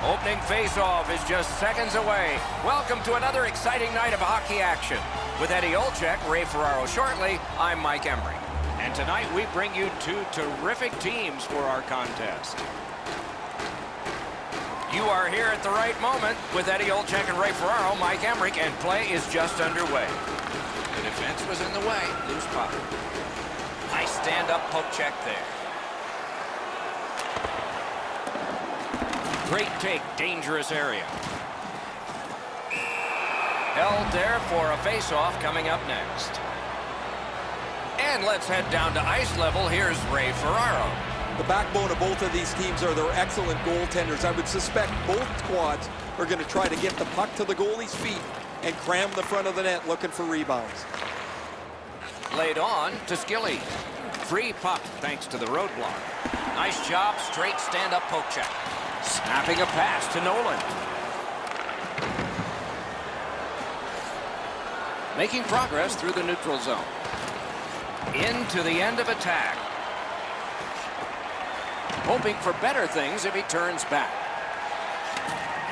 Opening face-off is just seconds away. Welcome to another exciting night of hockey action. With Eddie Olczyk, Ray Ferraro shortly, I'm Mike Emery. And tonight we bring you two terrific teams for our contest. You are here at the right moment with Eddie Olczyk and Ray Ferraro, Mike Emery, and play is just underway. The defense was in the way. Loose puck. Nice stand-up poke check there. Great take, dangerous area. Held there for a face-off coming up next. And let's head down to ice level. Here's Ray Ferraro. The backbone of both of these teams are their excellent goaltenders. I would suspect both squads are going to try to get the puck to the goalie's feet and cram the front of the net looking for rebounds. Laid on to Skilly. Free puck thanks to the roadblock. Nice job, straight stand-up poke check. Snapping a pass to Nolan. Making progress through the neutral zone. Into the end of attack. Hoping for better things if he turns back.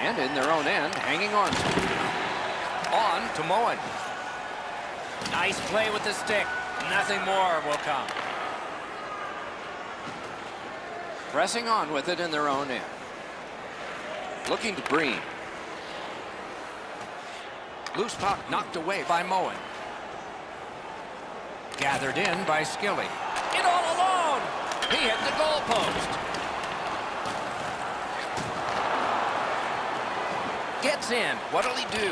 And in their own end, hanging on to it. On to Moen. Nice play with the stick. Nothing more will come. Pressing on with it in their own end. Looking to Breen. Loose puck knocked away by Moen. Gathered in by Skilly. In all alone! He hit the goal post. Gets in. What'll he do?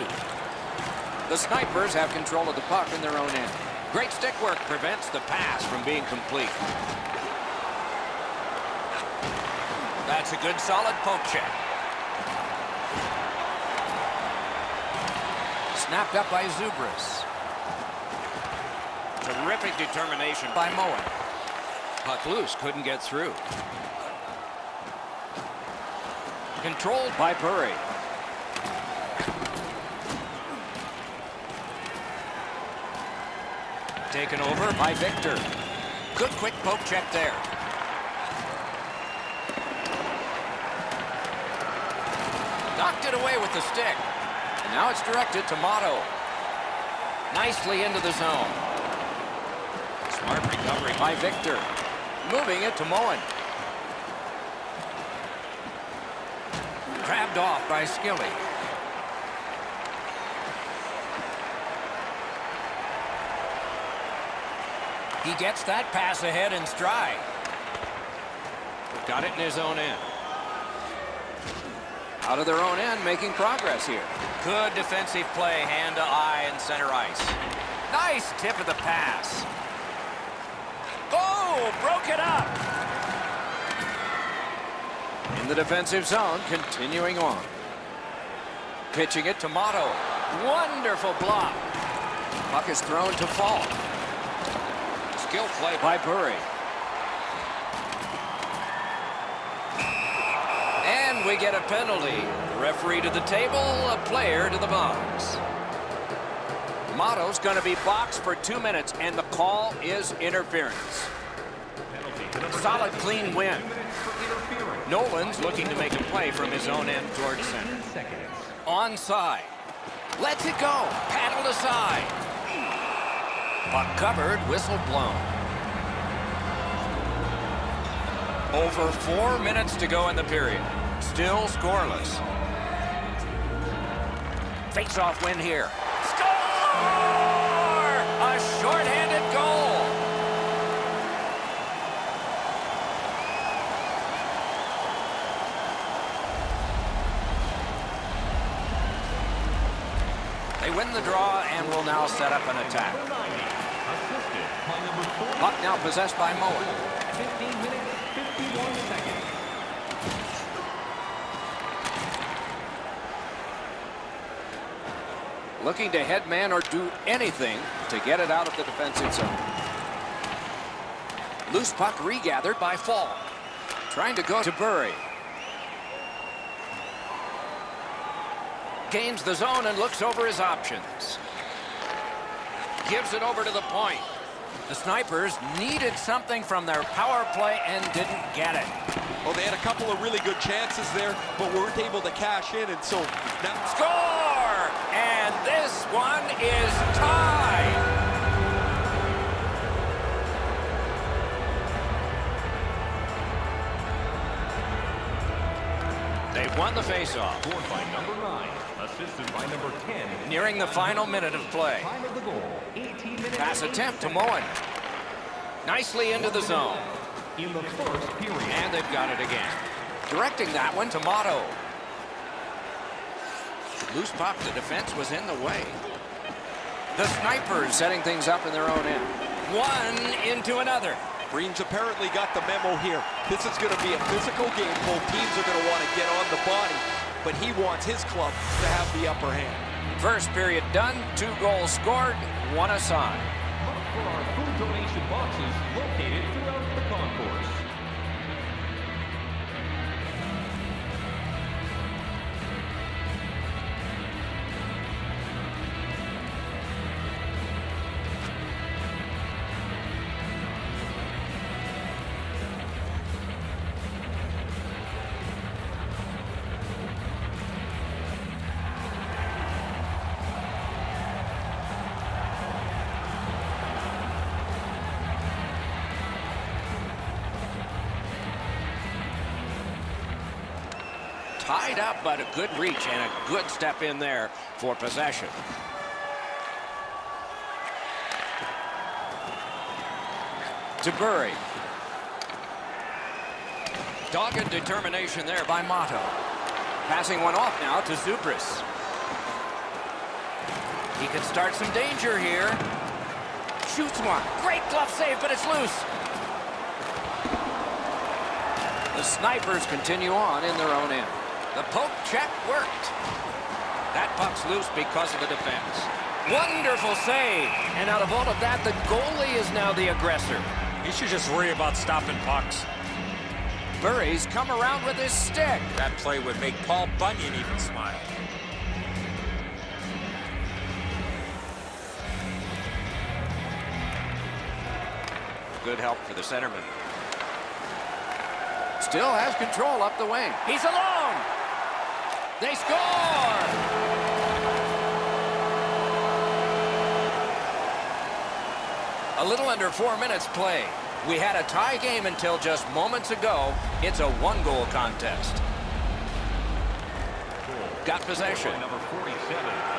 The Snipers have control of the puck in their own end. Great stick work prevents the pass from being complete. That's a good solid poke check. Snapped up by Zubris. Terrific determination by Moen. Puck loose, couldn't get through. Controlled by Burry. Taken over by Victor. Good quick poke check there. Knocked it away with the stick. And now it's directed to Motto. Nicely into the zone. Smart recovery by Victor. Moving it to Moen. Grabbed off by Skilly. He gets that pass ahead in stride. Got it in his own end. Out of their own end, making progress here. Good defensive play, hand to eye and center ice. Nice tip of the pass. Oh, broke it up. In the defensive zone, continuing on. Pitching it to Motto. Wonderful block. Puck is thrown to Fall. Skill play by Burry. And we get a penalty. Referee to the table, a player to the box. Motto's going to be boxed for 2 minutes, and the call is interference. Solid, clean win. Nolan's looking to make a play from his own end towards center. Onside. Lets it go. Paddled aside. Puck covered, whistle blown. Over 4 minutes to go in the period. Still scoreless. Face-off win here. Score! A shorthanded goal. They win the draw and will now set up an attack. Puck now possessed by Moen. 15 minutes, 51 seconds. Looking to head man or do anything to get it out of the defensive zone. Loose puck regathered by Fall. Trying to go to Burry. Gains the zone and looks over his options. Gives it over to the point. The Snipers needed something from their power play and didn't get it. Well, they had a couple of really good chances there, but weren't able to cash in, and so now... Score! And this one is tied. They've won the faceoff. Scored by number 9, assisted by number 10. Nearing the final minute of play. Time of the goal, 18 minutes. Pass attempt to Moen. Nicely into the zone. In the first period. And they've got it again. Directing that one to Motto. Loose puck, the defense was in the way. The Snipers setting things up in their own end. One into another. Breen's apparently got the memo here. This is going to be a physical game. Both teams are going to want to get on the body, but he wants his club to have the upper hand. First period done, 2 goals scored, 1 assigned. Look for our food donation boxes located throughout the concourse. Tied up, but a good reach and a good step in there for possession. To Burry. Dogged determination there by Motto. Passing one off now to Zubris. He could start some danger here. Shoots one. Great glove save, but it's loose. The Snipers continue on in their own end. The poke check worked. That puck's loose because of the defense. Wonderful save. And out of all of that, the goalie is now the aggressor. He should just worry about stopping pucks. Burry's come around with his stick. That play would make Paul Bunyan even smile. Good help for the centerman. Still has control up the wing. He's alone. They score! A little under 4 minutes play. We had a tie game until just moments ago. It's a 1-goal contest. Got possession. By number 47,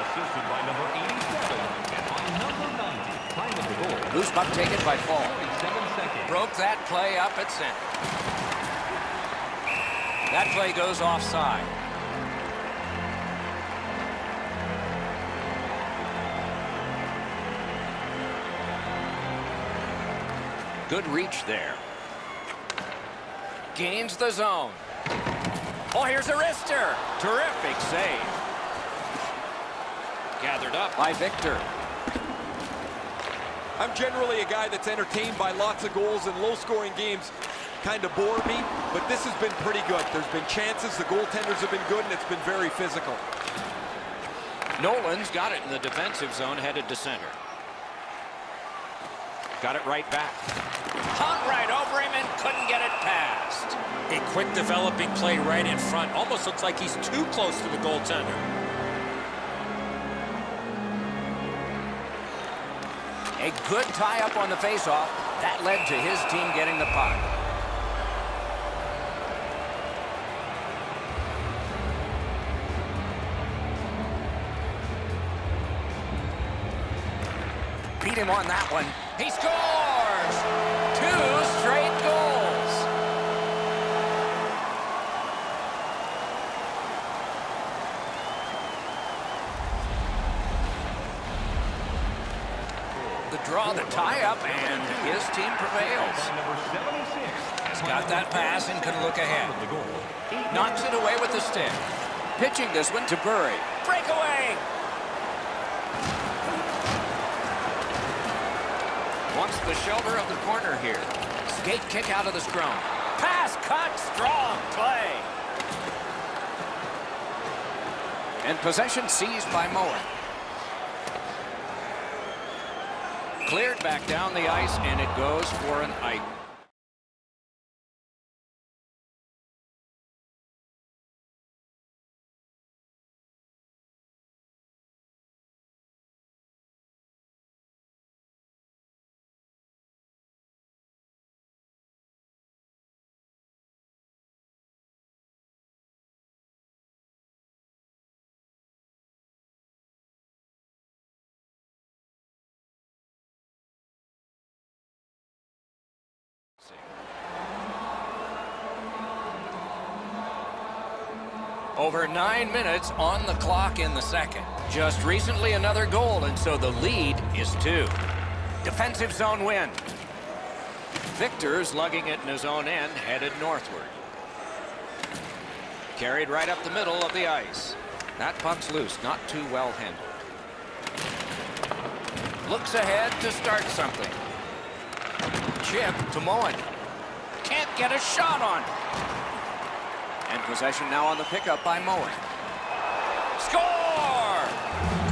assisted by number 87, and by number 90. Time of the goal. Loose puck taken by Fall. 47 seconds. Broke that play up at center. That play goes offside. Good reach there. Gains the zone. Oh, here's a wrister. Terrific save. Gathered up by Victor. I'm generally a guy that's entertained by lots of goals, and low-scoring games kind of bore me, but this has been pretty good. There's been chances, the goaltenders have been good, and it's been very physical. Nolan's got it in the defensive zone, headed to center. Got it right back. Hung right over him and couldn't get it past. A quick developing play right in front. Almost looks like he's too close to the goaltender. A good tie-up on the faceoff. That led to his team getting the puck. Beat him on that one. He scores! 2 straight goals. The draw, the tie-up, and his team prevails. Number 76. He's got that pass and can look ahead. Knocks it away with the stick. Pitching this one to Burry. Breakaway! Wants the shoulder of the corner here. Skate kick out of the scrum. Pass cut, strong play. And possession seized by Moen. Cleared back down the ice, and it goes for an ike. Over 9 minutes on the clock in the second. Just recently another goal, and so the lead is 2. Defensive zone win. Victor's lugging it in his own end, headed northward. Carried right up the middle of the ice. That puck's loose, not too well handled. Looks ahead to start something. Chip to Moen. Can't get a shot on. And possession now on the pickup by Moen. Score!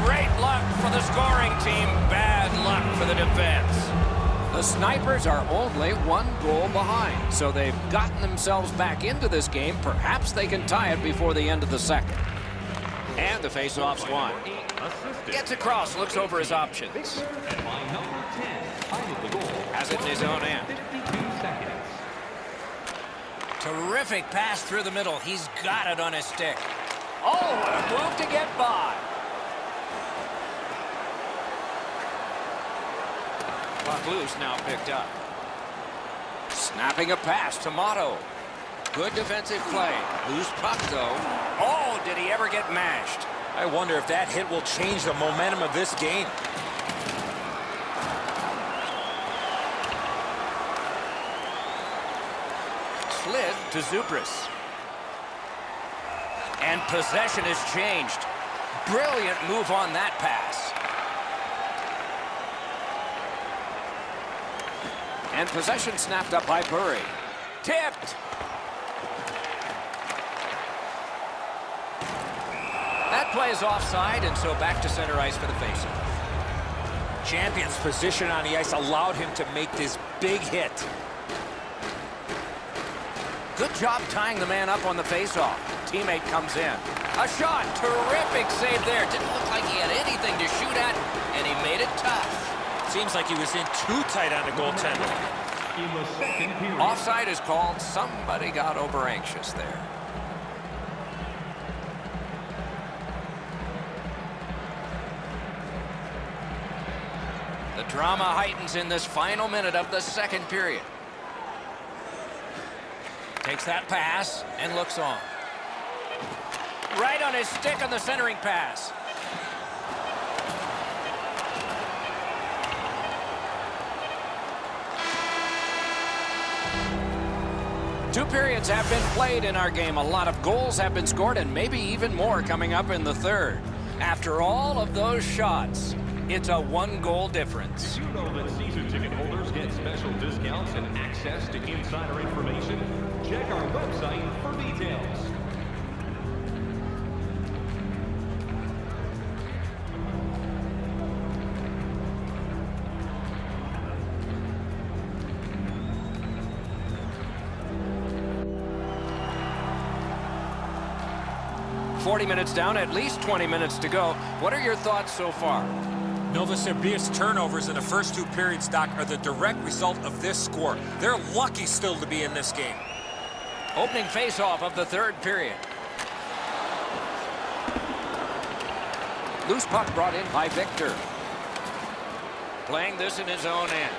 Great luck for the scoring team. Bad luck for the defense. The Snipers are only 1 goal behind, so they've gotten themselves back into this game. Perhaps they can tie it before the end of the second. And the faceoff's won. Gets across, looks over his options. And by number 10, time of the goal. Has it in his own end. 52 seconds. Terrific pass through the middle. He's got it on his stick. Oh, what a move to get by. Puck loose, now picked up. Snapping a pass to Motto. Good defensive play. Loose puck, though. Oh, did he ever get mashed? I wonder if that hit will change the momentum of this game. Slid to Zubris. And possession has changed. Brilliant move on that pass. And possession snapped up by Burry. Tipped. That play is offside, and so back to center ice for the faceoff. Champion's position on the ice allowed him to make this big hit. Good job tying the man up on the faceoff. Teammate comes in. A shot. Terrific save there. Didn't look like he had anything to shoot at, and he made it tough. Seems like he was in too tight on the goaltender. In the second period. Offside is called. Somebody got over anxious there. The drama heightens in this final minute of the second period. Takes that pass and looks on. Right on his stick on the centering pass. Two periods have been played in our game. A lot of goals have been scored, and maybe even more coming up in the third. After all of those shots, it's a 1-goal difference. Did you know that season ticket holders get special discounts and access to insider information? Check our website for details. .40 minutes down, at least 20 minutes to go. What are your thoughts so far? Nova Sibir's turnovers in the first 2 periods, Doc, are the direct result of this score. They're lucky still to be in this game. Opening face-off of the third period. Loose puck brought in by Victor. Playing this in his own end.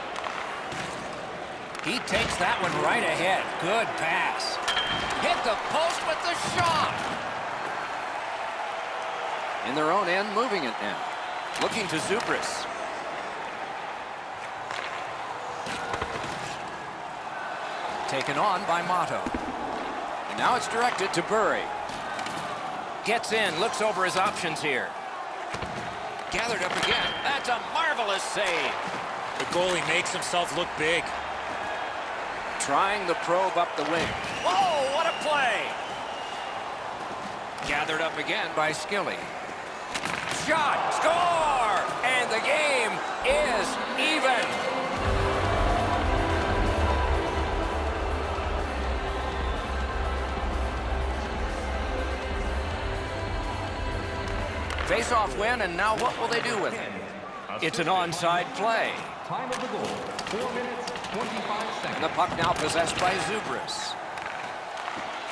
He takes that one right ahead. Good pass. Hit the post with the shot. In their own end, moving it now. Looking to Zubris. Taken on by Motto. And now it's directed to Burry. Gets in, looks over his options here. Gathered up again. That's a marvelous save. The goalie makes himself look big. Trying the probe up the wing. Whoa, what a play! Gathered up again by Skilly. Shot, score! And the game is even. Face-off win, and now what will they do with it? It's an onside play. Time of the goal, 4 minutes, 25 seconds. And the puck now possessed by Zubris.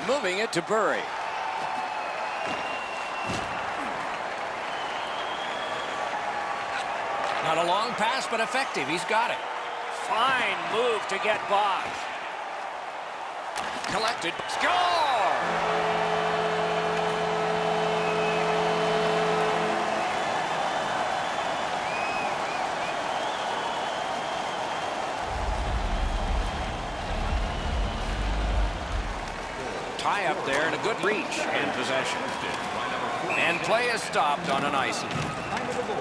Moving it to Bury. Not a long pass, but effective. He's got it. Fine move to get by. Collected. Score! Tie up there and a good reach and possession. And play is stopped on an icing. Time of the goal,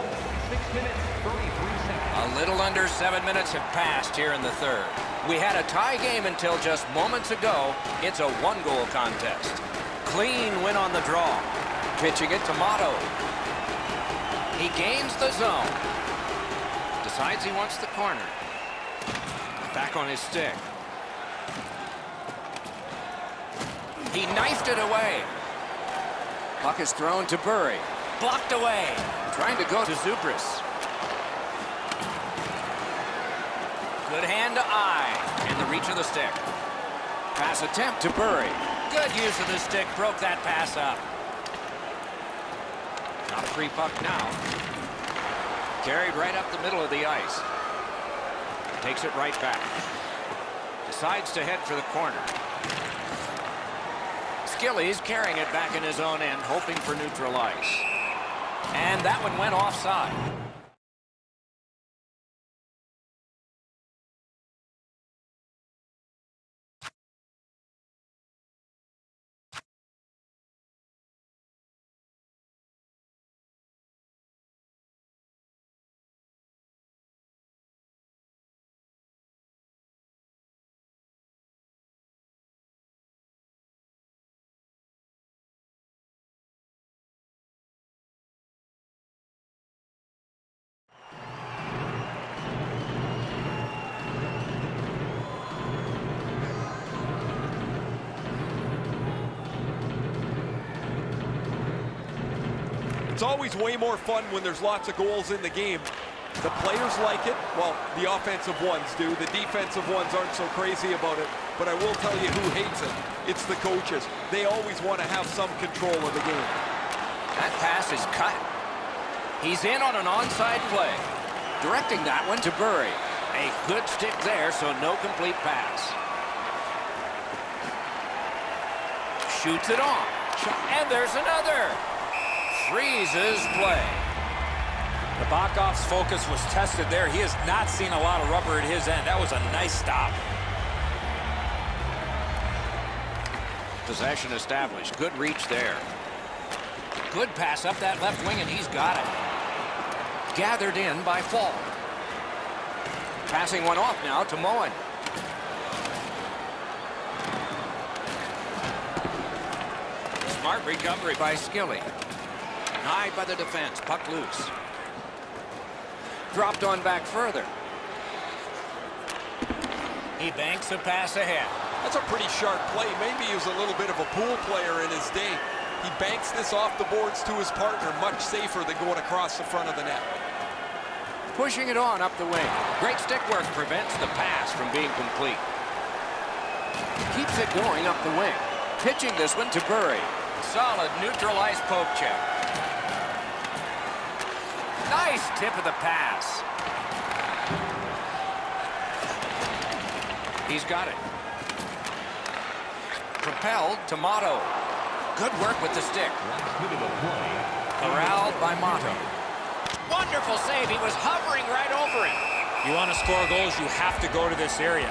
6 minutes, 33 seconds. A little under 7 minutes have passed here in the third. We had a tie game until just moments ago. It's a one-goal contest. Clean win on the draw. Pitching it to Motto. He gains the zone. Decides he wants the corner. Back on his stick. He knifed it away. Puck is thrown to Bury. Blocked away. Trying to go to Zubris. Good hand to eye. And the reach of the stick. Pass attempt to Bury. Good use of the stick. Broke that pass up. Not a free puck now. Carried right up the middle of the ice. Takes it right back. Decides to head for the corner. Skilly's carrying it back in his own end, hoping for neutral ice. And that one went offside. It's always way more fun when there's lots of goals in the game. The players like it. Well, the offensive ones do. The defensive ones aren't so crazy about it. But I will tell you who hates it. It's the coaches. They always want to have some control of the game. That pass is cut. He's in on an onside play. Directing that one to Bury. A good stick there, so no complete pass. Shoots it on. And there's another. Freezes play. The Bakov's focus was tested there. He has not seen a lot of rubber at his end. That was a nice stop. Possession established. Good reach there. Good pass up that left wing, and he's got it. Gathered in by Fall. Passing one off now to Moen. Smart recovery by Skilly. Denied by the defense. Puck loose. Dropped on back further. He banks a pass ahead. That's a pretty sharp play. Maybe he was a little bit of a pool player in his day. He banks this off the boards to his partner. Much safer than going across the front of the net. Pushing it on up the wing. Great stick work prevents the pass from being complete. Keeps it going up the wing. Pitching this one to Bury. Solid neutral ice poke check. Nice tip of the pass. He's got it. Propelled to Motto. Good work with the stick. Corralled by Motto. Wonderful save. He was hovering right over him. You want to score goals, you have to go to this area.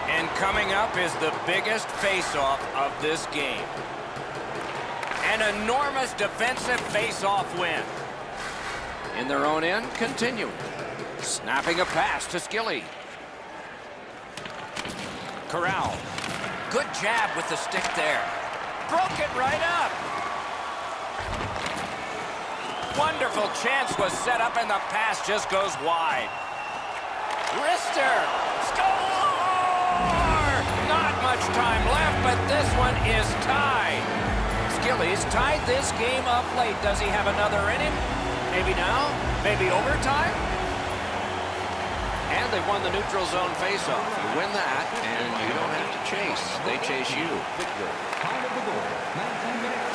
And coming up is the biggest face-off of this game. An enormous defensive face-off win. In their own end, continuing. Snapping a pass to Skilly. Corral. Good jab with the stick there. Broke it right up. wonderful chance was set up, and the pass just goes wide. Wrister, score! Not much time left, but this one is tied. Skilly's tied this game up late. Does he have another in him? Maybe now? Maybe overtime? And they won the neutral zone faceoff. You win that, and you don't have to chase. They chase you.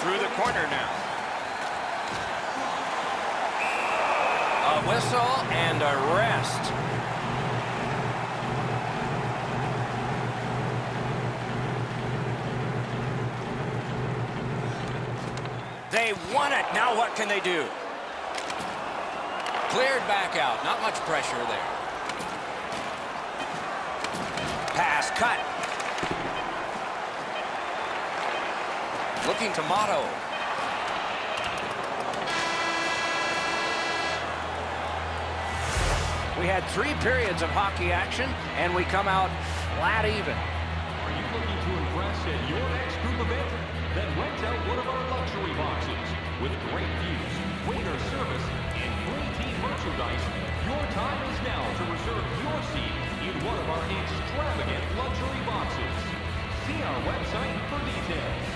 Through the corner now. A whistle and a rest. They won it. Now what can they do? Cleared back out. Not much pressure there. Pass cut. Looking to Motto. We had 3 periods of hockey action, and we come out flat even. Are you looking to impress at your next group event? Then rent out one of our luxury boxes. With great views, waiter service, and free team merchandise, your time is now to reserve your seat in one of our extravagant luxury boxes. See our website for details.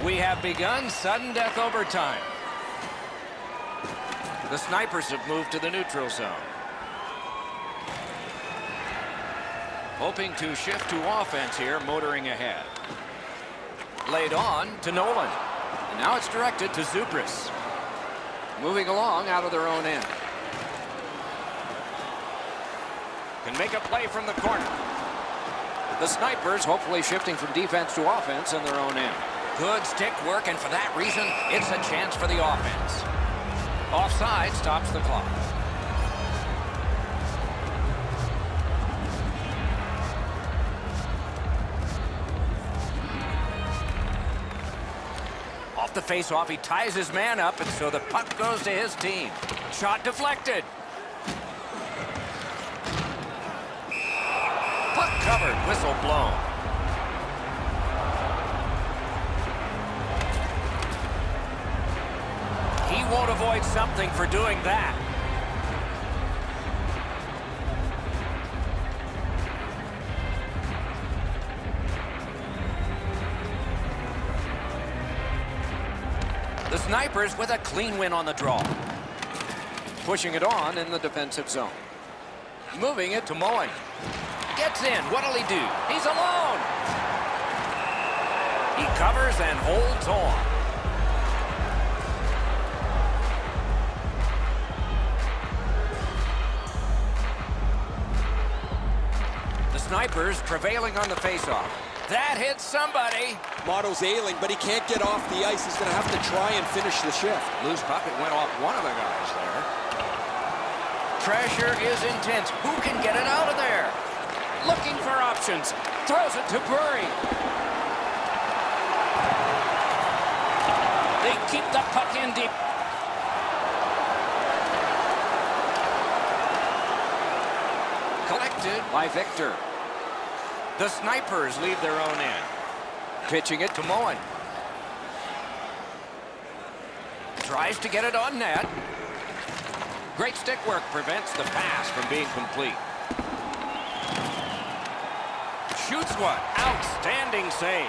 We have begun sudden death overtime. The snipers have moved to the neutral zone. Hoping to shift to offense here, motoring ahead. Laid on to Nolan. And now it's directed to Zubris. Moving along out of their own end. Can make a play from the corner. The snipers hopefully shifting from defense to offense in their own end. Good stick work, and for that reason, it's a chance for the offense. Offside stops the clock. Off the face-off, he ties his man up, and so the puck goes to his team. Shot deflected. Puck covered, whistle blown. He won't avoid something for doing that. The snipers with a clean win on the draw. Pushing it on in the defensive zone. Moving it to Moen. Gets in. What'll he do? He's alone. He covers and holds on. Snipers prevailing on the faceoff. That hits somebody. Motto's ailing, but he can't get off the ice. He's going to have to try and finish the shift. Loose puck, it went off one of the guys there. Pressure is intense. Who can get it out of there? Looking for options. Throws it to Burry. They keep the puck in deep. Collected by Victor. The snipers leave their own end. Pitching it to Moen. Tries to get it on net. Great stick work prevents the pass from being complete. Shoots one. Outstanding save.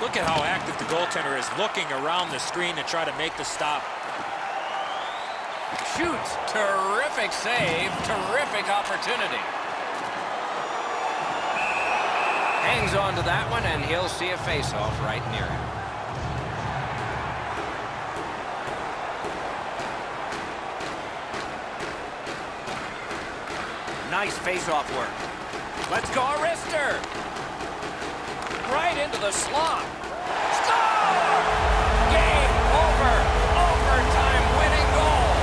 Look at how active the goaltender is, looking around the screen to try to make the stop. Shoots. Terrific save. Terrific opportunity. Hangs on to that one, and he'll see a face-off right near him. Nice face-off work. Let's go, Wrister. Right into the slot. Score! Game over. Overtime winning goal.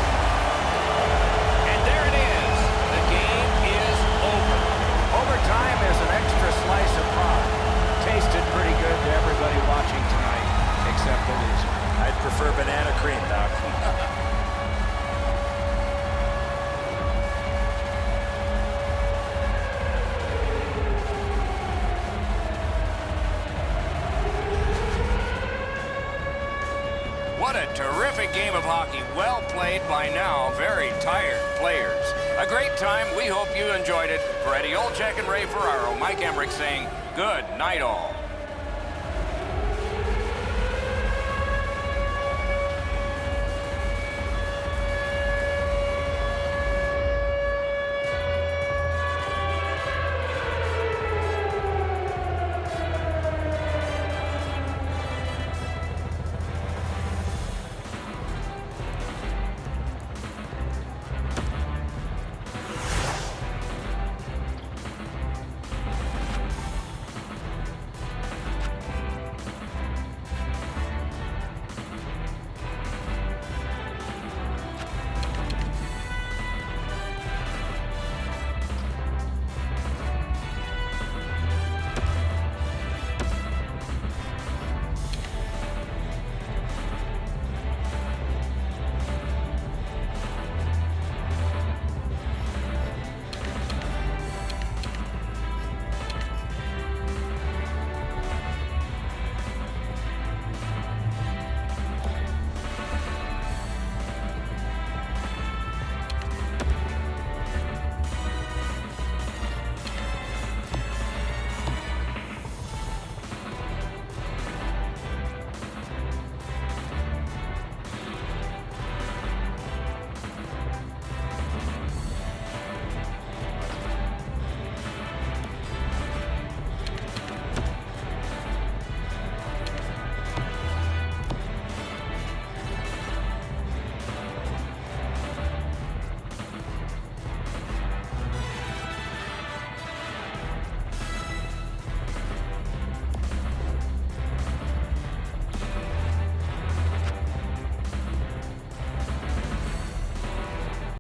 And there it is. The game is over. Overtime is an extra slice of pie. Taste it. What a terrific game of hockey. Well played by now very tired players. A great time. We hope you enjoyed it. For Eddie Olczyk and Ray Ferraro, Mike Emmerich saying good night all.